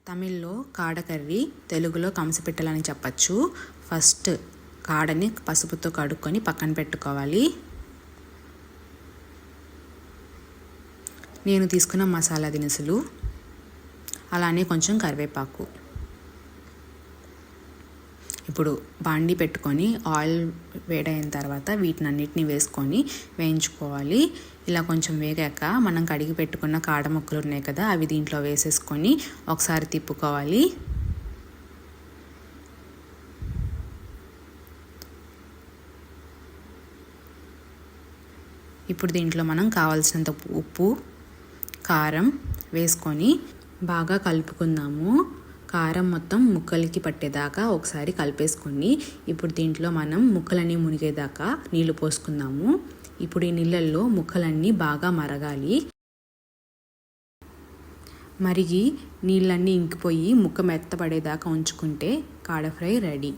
తమిళ్లో కాడ కర్రీ, తెలుగులో కంసపిట్టలని చెప్పచ్చు. ఫస్ట్ కాడని పసుపుతో కడుక్కొని పక్కన పెట్టుకోవాలి. నేను తీసుకున్న మసాలా దినుసులు, అలానే కొంచెం కరివేపాకు. ఇప్పుడు బాండి పెట్టుకొని ఆయిల్ వేడైన తర్వాత వీటినన్నిటిని వేసుకొని వేయించుకోవాలి. ఇలా కొంచెం వేగాక మనం కడిగి పెట్టుకున్న కాడ ముక్కలు ఉన్నాయి కదా, అవి దీంట్లో వేసేసుకొని ఒకసారి తిప్పుకోవాలి. ఇప్పుడు దీంట్లో మనం కావాల్సినంత ఉప్పు, కారం వేసుకొని బాగా కలుపుకుందాము. కారం మొత్తం ముక్కలకి పట్టేదాకా ఒకసారి కలిపేసుకొని ఇప్పుడు దీంట్లో మనం ముక్కలన్నీ మునిగేదాకా నీళ్లు పోసుకుందాము. ఇప్పుడు ఈ నీళ్ళల్లో ముక్కలన్నీ బాగా మరగాలి. మరిగి నీళ్ళన్నీ ఇంకిపోయి ముక్క మెత్తపడేదాకా ఉంచుకుంటే కాడ ఫ్రై రెడీ.